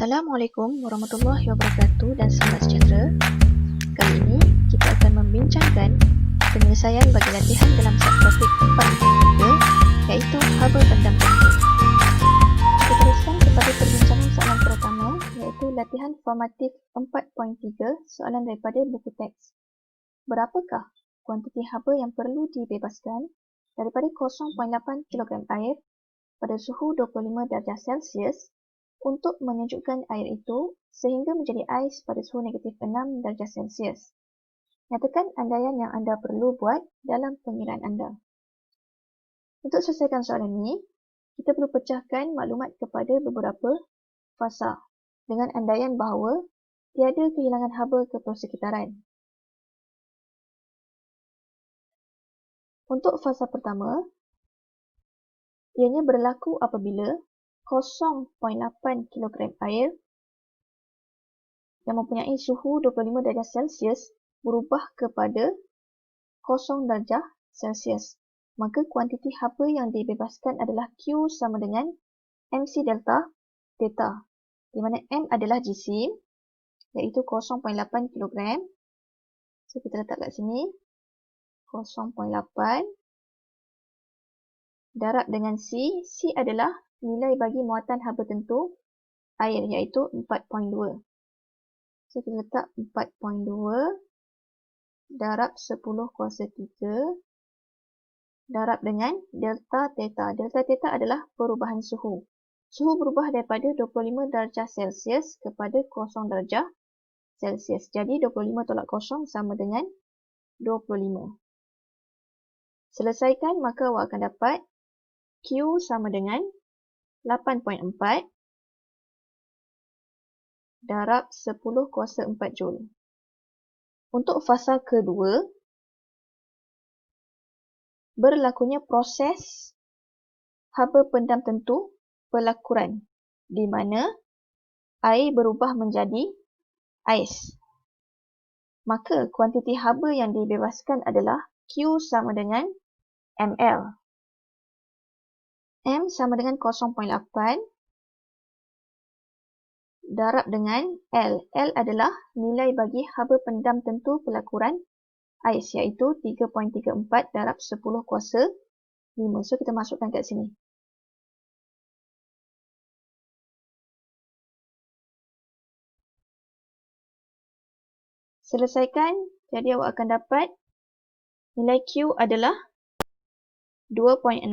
Assalamualaikum warahmatullahi wabarakatuh dan selamat sejahtera. Kali ini kita akan membincangkan penyelesaian bagi latihan dalam subtopik 4.3 iaitu haba pendam tentu. Kita teruskan kepada perbincangan soalan pertama iaitu latihan formatif 4.3 soalan daripada buku teks. Berapakah kuantiti haba yang perlu dibebaskan daripada 0.8 kg air pada suhu 25 darjah Celsius untuk menyejukkan air itu sehingga menjadi ais pada suhu negatif 6 darjah Celsius. Nyatakan andaian yang anda perlu buat dalam pengiraan anda. Untuk selesaikan soalan ini, kita perlu pecahkan maklumat kepada beberapa fasa dengan andaian bahawa tiada kehilangan haba ke persekitaran. Untuk fasa pertama, ianya berlaku apabila 0.8 kg air yang mempunyai suhu 25 darjah Celsius berubah kepada 0 darjah Celsius. Maka kuantiti haba yang dibebaskan adalah Q sama dengan MC delta theta, di mana M adalah jisim, iaitu 0.8 kg. So, kita letak kat sini, 0.8 darab dengan C. C adalah nilai bagi muatan haba tentu air, iaitu 4.2. So, kita letak 4.2 darab 10 kuasa 3 darab dengan delta theta. Delta theta adalah perubahan suhu. Suhu berubah daripada 25 darjah Celsius kepada 0 darjah Celsius. Jadi, 25 tolak 0 sama dengan 25. Selesaikan, maka awak akan dapat Q sama dengan 8.4 darab 10 kuasa 4 Joule. Untuk fasa kedua, berlakunya proses haba pendam tentu pelakuran, di mana air berubah menjadi ais. Maka kuantiti haba yang dibebaskan adalah Q sama dengan ml. M sama dengan 0.8 darab dengan L. L adalah nilai bagi haba pendam tentu pelakuran ais, iaitu 3.34 darab 10 kuasa 5. So, kita masukkan kat sini. Selesaikan, jadi awak akan dapat nilai Q adalah 2.67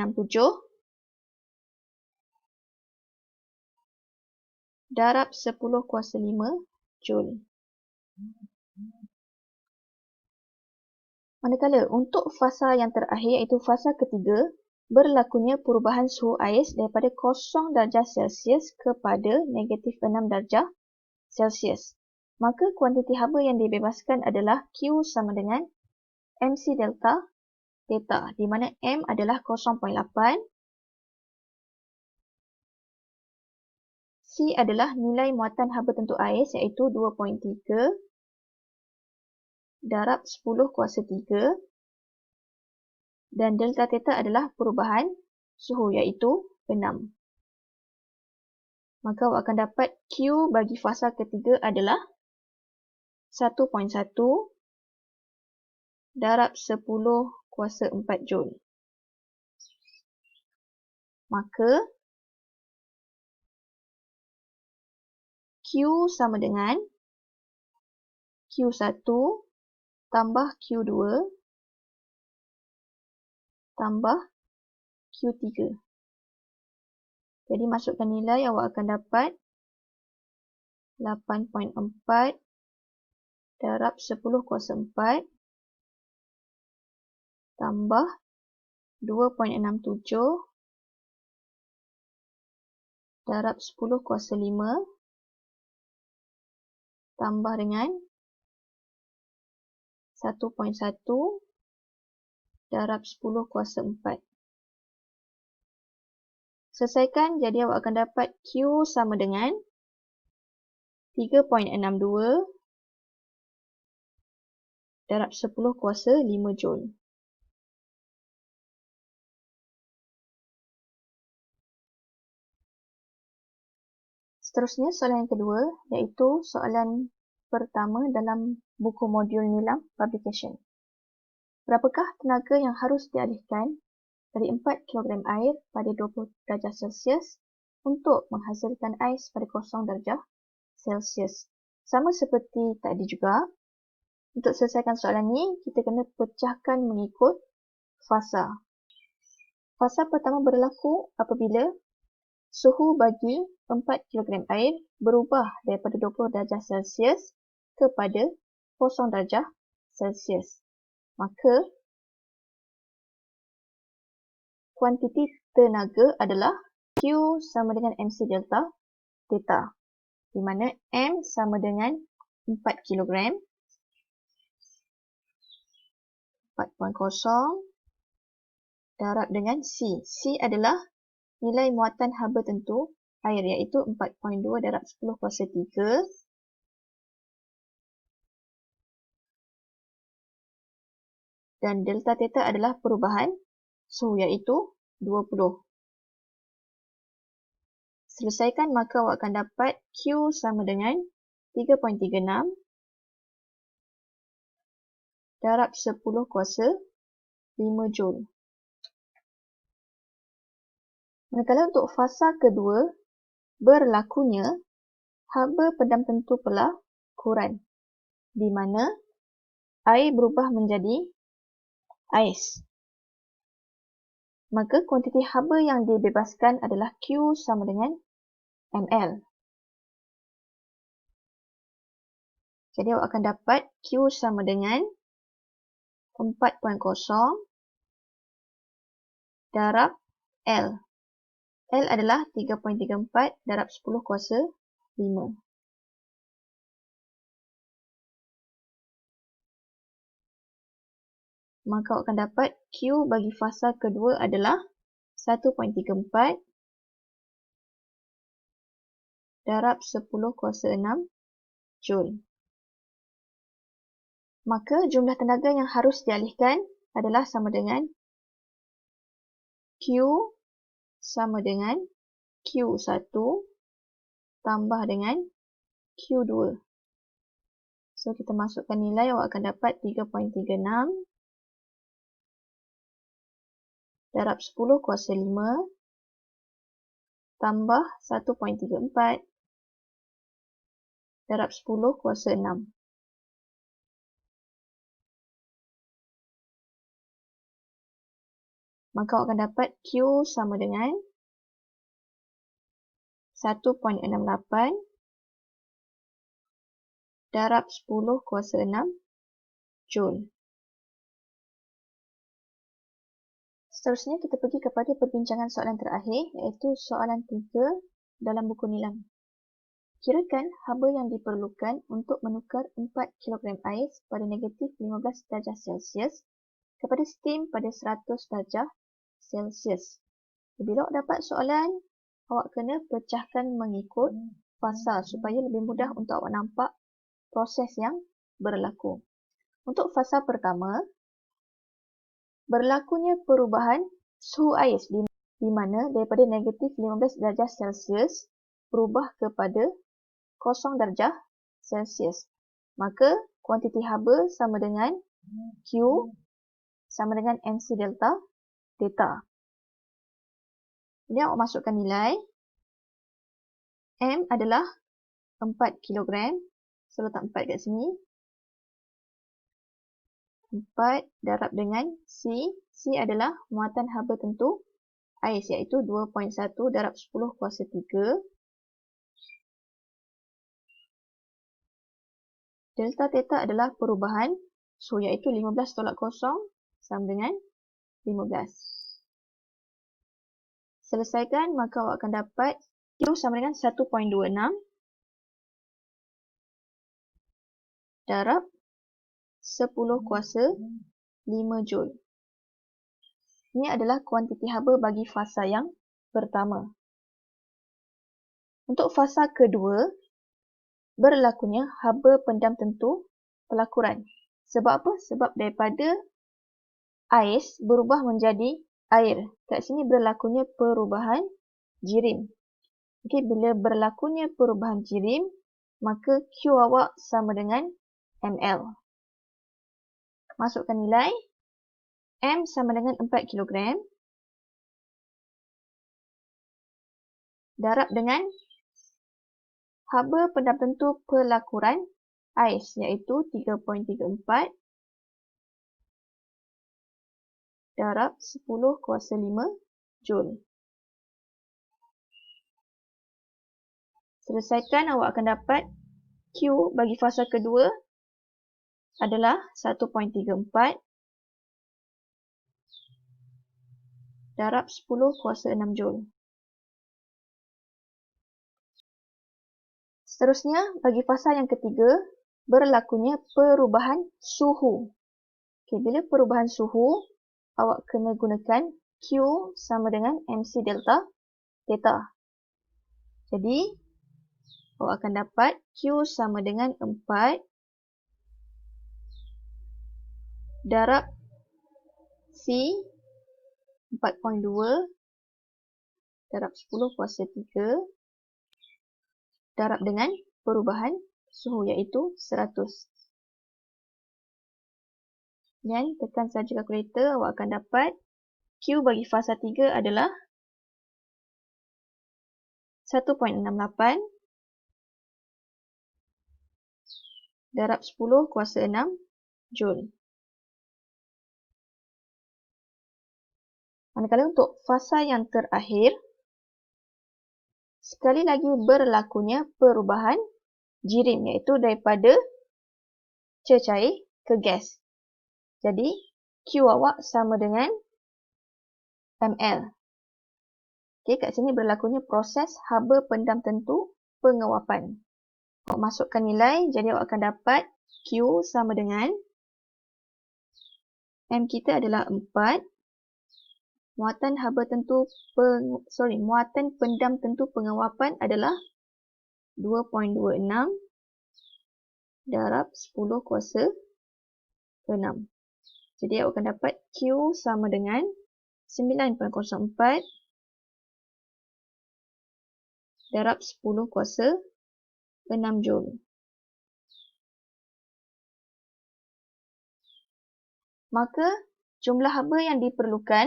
darab 10 kuasa 5 Joule. Manakala untuk fasa yang terakhir iaitu fasa ketiga, berlakunya perubahan suhu ais daripada 0 darjah Celsius kepada negatif 6 darjah Celsius. Maka kuantiti haba yang dibebaskan adalah Q sama dengan MC delta theta, di mana M adalah 0.8, C adalah nilai muatan haba tentu ais iaitu 2.3 darab 10 kuasa 3 dan delta theta adalah perubahan suhu iaitu 6. Maka awak akan dapat Q bagi fasa ketiga adalah 1.1 darab 10 kuasa 4 Joule. Maka Q sama dengan Q1 tambah Q2 tambah Q3. Jadi masukkan nilai, awak akan dapat 8.4 darab 10 kuasa 4 tambah 2.67 darab 10 kuasa 5 tambah dengan 1.1 darab 10 kuasa 4. Selesaikan, jadi awak akan dapat Q sama dengan 3.62 darab 10 kuasa 5 Joule. Seterusnya soalan yang kedua iaitu soalan pertama dalam buku modul Nilam Publication. Berapakah tenaga yang harus dialihkan dari 4 kg air pada 20 darjah Celsius untuk menghasilkan ais pada 0 darjah Celsius? Sama seperti tadi juga, untuk selesaikan soalan ni, kita kena pecahkan mengikut fasa. Fasa pertama berlaku apabila suhu bagi 4 kg air berubah daripada 20 darjah Celsius kepada 0 darjah Celsius. Maka, kuantiti tenaga adalah Q sama dengan MC delta theta, di mana M sama dengan 4 kg, 4.0 darab dengan C. C adalah nilai muatan haba tentu air, iaitu 4.2 darab 10 kuasa 3. Dan delta theta adalah perubahan suhu, iaitu 20. Selesaikan, maka awak akan dapat Q sama dengan 3.36 darab 10 kuasa 5 Joule. Manakala untuk fasa kedua, berlakunya haba pendam tentu pelakuran, di mana air berubah menjadi ais. Maka kuantiti haba yang dibebaskan adalah Q sama dengan ml. Jadi awak akan dapat Q sama dengan 4.0 darab L. L adalah 3.34 darab 10 kuasa 5. Maka awak akan dapat Q bagi fasa kedua adalah 1.34 darab 10 kuasa 6 Joule. Maka jumlah tenaga yang harus dialihkan adalah sama dengan Q sama dengan Q1 tambah dengan Q2. So, kita masukkan nilai, awak akan dapat 3.36 darab 10 kuasa 5 tambah 1.34 darab 10 kuasa 6. Maka awak akan dapat Q sama dengan 1.68 darab 10 kuasa 6 Joule. Seterusnya kita pergi kepada perbincangan soalan terakhir, iaitu soalan 3 dalam buku Nilam. Kirakan haba yang diperlukan untuk menukar 4 kg air pada negatif 15 darjah Celsius kepada steam pada 100 darjah Celsius. Bila awak dapat soalan, awak kena pecahkan mengikut fasa supaya lebih mudah untuk awak nampak proses yang berlaku. Untuk fasa pertama, berlakunya perubahan suhu air di mana daripada negatif 15 darjah Celsius berubah kepada 0 darjah Celsius. Maka kuantiti haba sama dengan Q sama dengan MC delta theta. Jadi awak masukkan nilai. M adalah 4 kg. So, letak 4 kat sini. 4 darab dengan C. C adalah muatan haba tentu ais, iaitu 2.1 darab 10 kuasa 3. Delta theta adalah perubahan suhu, iaitu 15 tolak 0 sama dengan 15. Selesaikan, maka awak akan dapat Q sama dengan 1.26 darab 10 kuasa 5 Joule. Ini adalah kuantiti haba bagi fasa yang pertama. Untuk fasa kedua, berlakunya haba pendam tentu pelakuran. Sebab apa? Sebab daripada ais berubah menjadi air. Kat sini berlakunya perubahan jirim. Okey, bila berlakunya perubahan jirim, maka Q awak sama dengan ml. Masukkan nilai. M sama dengan 4 kg. Darab dengan haba pendam tentu pelakuran ais iaitu 3.34 darab 10 kuasa 5 Joule. Selesaikan, awak akan dapat Q bagi fasa kedua adalah 1.34 darab 10 kuasa 6 Joule. Seterusnya, bagi fasa yang ketiga, berlakunya perubahan suhu. Okay, bila perubahan suhu, awak kena gunakan Q sama dengan MC delta theta. Jadi, awak akan dapat Q sama dengan 4 darab C 4.2 darab 10 kuasa 3 darab dengan perubahan suhu iaitu 100. Dan tekan saja kalkulator, awak akan dapat Q bagi fasa 3 adalah 1.68 darab 10 kuasa 6 Joule. Manakala untuk fasa yang terakhir, sekali lagi berlakunya perubahan jirim iaitu daripada cecair ke gas. Jadi, Q awak sama dengan ml. Okey, kat sini berlakunya proses haba pendam tentu pengawapan. Awak masukkan nilai, jadi awak akan dapat Q sama dengan M kita adalah 4. Muatan haba tentu muatan pendam tentu pengawapan adalah 2.26 darab 10 kuasa 6. Jadi awak akan dapat Q sama dengan 9.04 darab 10 kuasa 6 Joule. Maka jumlah haba yang diperlukan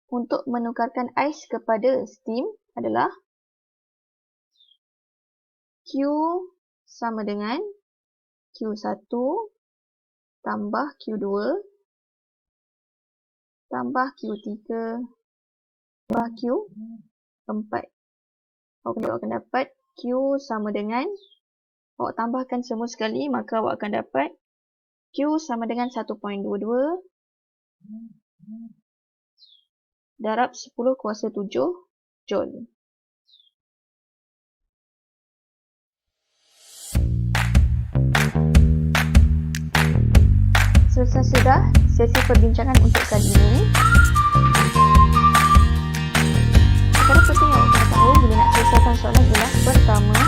untuk menukarkan ais kepada steam adalah Q sama dengan Q1 tambah Q2 tambah Q3 tambah Q4. Awak akan dapat Q sama dengan, awak tambahkan semua sekali, maka awak akan dapat Q sama dengan 1.22 darab 10 kuasa 7 Joule. Selesai sudah sesi perbincangan untuk kali ini. Perkara penting yang awak kena tahu bila nak selesaikan soalan ialah pertama,